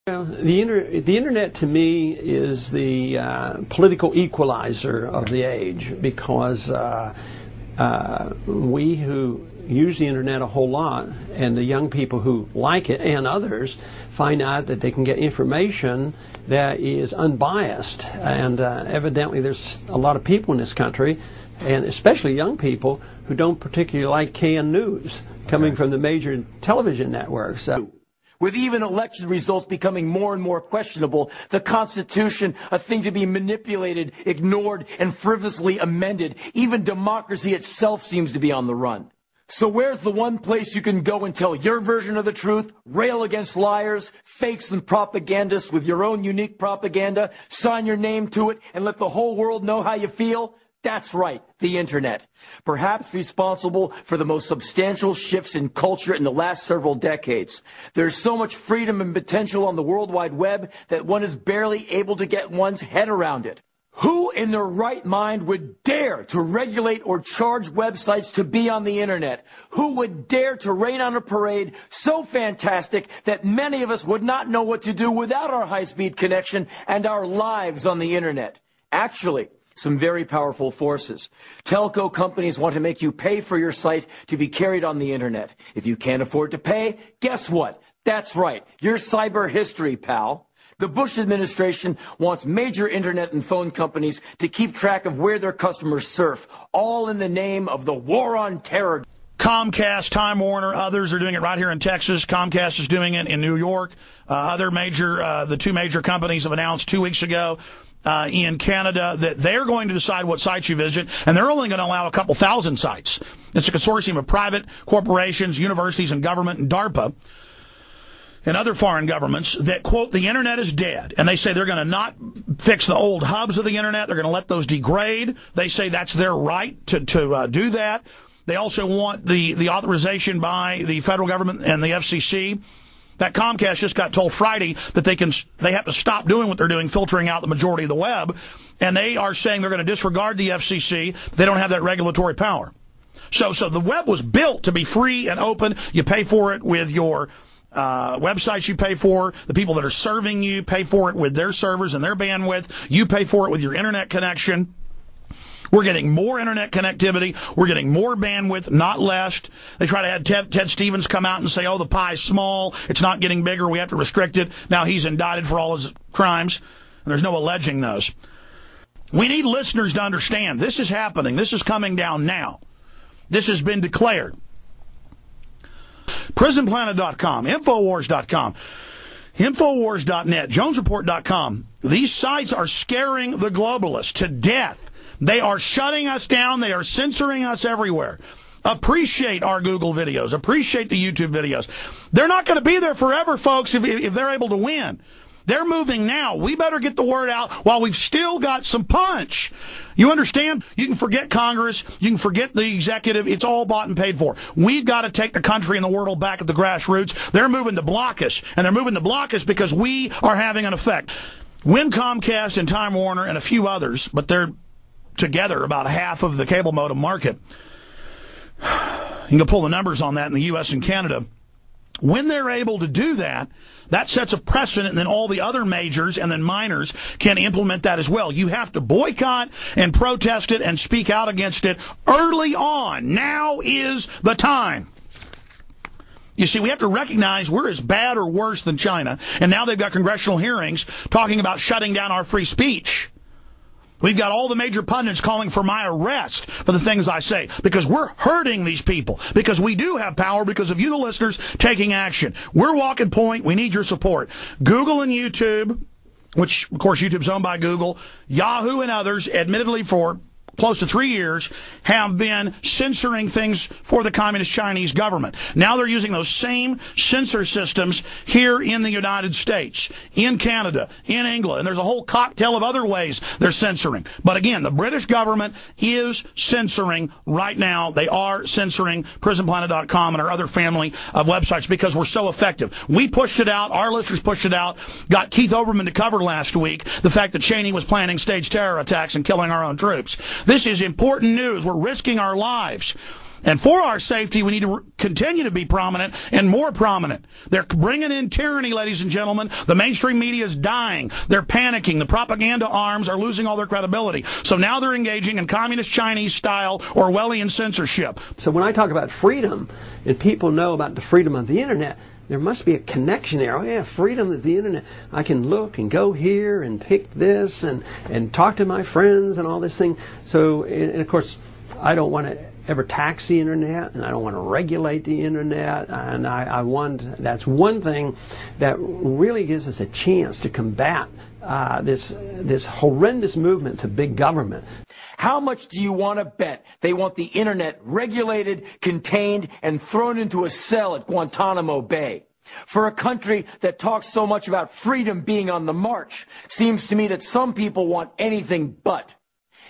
Well, the internet to me is the political equalizer of the age, because we who use the internet a whole lot, and the young people who like it and others, find out that they can get information that is unbiased. And evidently there's a lot of people in this country, and especially young people, who don't particularly like canned news coming from the major television networks. With even election results becoming more and more questionable, the Constitution a thing to be manipulated, ignored, and frivolously amended, even democracy itself seems to be on the run. So where's the one place you can go and tell your version of the truth, rail against liars, fakes, and propagandists with your own unique propaganda, sign your name to it, and let the whole world know how you feel? That's right, the internet. Perhaps responsible for the most substantial shifts in culture in the last several decades. There's so much freedom and potential on the World Wide Web that one is barely able to get one's head around it. Who in their right mind would dare to regulate or charge websites to be on the internet? Who would dare to rain on a parade so fantastic that many of us would not know what to do without our high-speed connection and our lives on the internet? Actually, some very powerful forces. Telco companies want to make you pay for your site to be carried on the internet. If you can't afford to pay, guess what? That's right, your cyber history, pal. The Bush administration wants major internet and phone companies to keep track of where their customers surf, all in the name of the war on terror. Comcast, Time Warner, others are doing it right here in Texas. Comcast is doing it in New York. The two major companies have announced 2 weeks ago in Canada that they're going to decide what sites you visit, and they're only going to allow a couple thousand sites. It's a consortium of private corporations, universities, and government, and DARPA, and other foreign governments that, quote, the internet is dead. And they say they're going to not fix the old hubs of the internet. They're going to let those degrade. They say that's their right to do that. They also want the authorization by the federal government and the FCC. That Comcast just got told Friday that they have to stop doing what they're doing, filtering out the majority of the web. And they are saying they're going to disregard the FCC. They don't have that regulatory power. So the web was built to be free and open. You pay for it with your websites you pay for. The people that are serving you pay for it with their servers and their bandwidth. You pay for it with your internet connection. We're getting more internet connectivity. We're getting more bandwidth, not less. They try to have Ted Stevens come out and say, oh, the pie's small. It's not getting bigger. We have to restrict it. Now he's indicted for all his crimes, and there's no alleging those. We need listeners to understand this is happening. This is coming down now. This has been declared. PrisonPlanet.com, Infowars.com, Infowars.net, JonesReport.com. These sites are scaring the globalists to death. They are shutting us down. They are censoring us everywhere. Appreciate our Google videos. Appreciate the YouTube videos. They're not going to be there forever, folks, if they're able to win. They're moving now. We better get the word out while we've still got some punch. You understand? You can forget Congress. You can forget the executive. It's all bought and paid for. We've got to take the country and the world back at the grassroots. They're moving to block us, and they're moving to block us because we are having an effect. Win Comcast and Time Warner and a few others, but they're together about half of the cable modem market. You can pull the numbers on that in the U.S. and Canada. When they're able to do that, that sets a precedent, and then all the other majors and then minors can implement that as well. You have to boycott and protest it and speak out against it early on. Now is the time. You see, we have to recognize we're as bad or worse than China, and now they've got congressional hearings talking about shutting down our free speech. We've got all the major pundits calling for my arrest for the things I say, because we're hurting these people, because we do have power because of you, the listeners, taking action. We're walking point. We need your support. Google and YouTube, which, of course, YouTube's owned by Google, Yahoo and others, admittedly for close to 3 years, have been censoring things for the Communist Chinese government. Now they're using those same censor systems here in the United States, in Canada, in England, and there's a whole cocktail of other ways they're censoring. But again, the British government is censoring right now. They are censoring PrisonPlanet.com and our other family of websites because we're so effective. We pushed it out. Our listeners pushed it out. Got Keith Olbermann to cover last week the fact that Cheney was planning staged terror attacks and killing our own troops. This is important news. We're risking our lives. And for our safety, we need to continue to be prominent and more prominent. They're bringing in tyranny, ladies and gentlemen. The mainstream media is dying. They're panicking. The propaganda arms are losing all their credibility. So now they're engaging in communist Chinese-style Orwellian censorship. So when I talk about freedom, and people know about the freedom of the internet, there must be a connection there. Oh, yeah, freedom of the internet. I can look and go here and pick this and talk to my friends and all this thing. So, and of course, I don't want to ever tax the internet, and I don't want to regulate the internet, and I want, that's one thing that really gives us a chance to combat this horrendous movement to big government. How much do you want to bet they want the internet regulated, contained, and thrown into a cell at Guantanamo Bay? For a country that talks so much about freedom being on the march, seems to me that some people want anything but.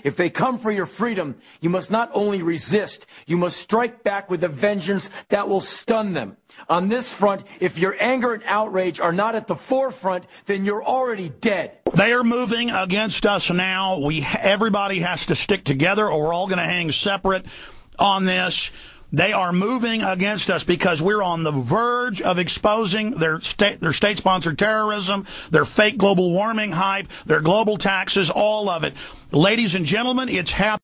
If they come for your freedom, you must not only resist, you must strike back with a vengeance that will stun them. On this front, if your anger and outrage are not at the forefront, then you're already dead. They are moving against us now. Everybody has to stick together, or we're all going to hang separate on this. They are moving against us because we're on the verge of exposing their state-sponsored terrorism, their fake global warming hype, their global taxes, all of it. Ladies and gentlemen, it's happening.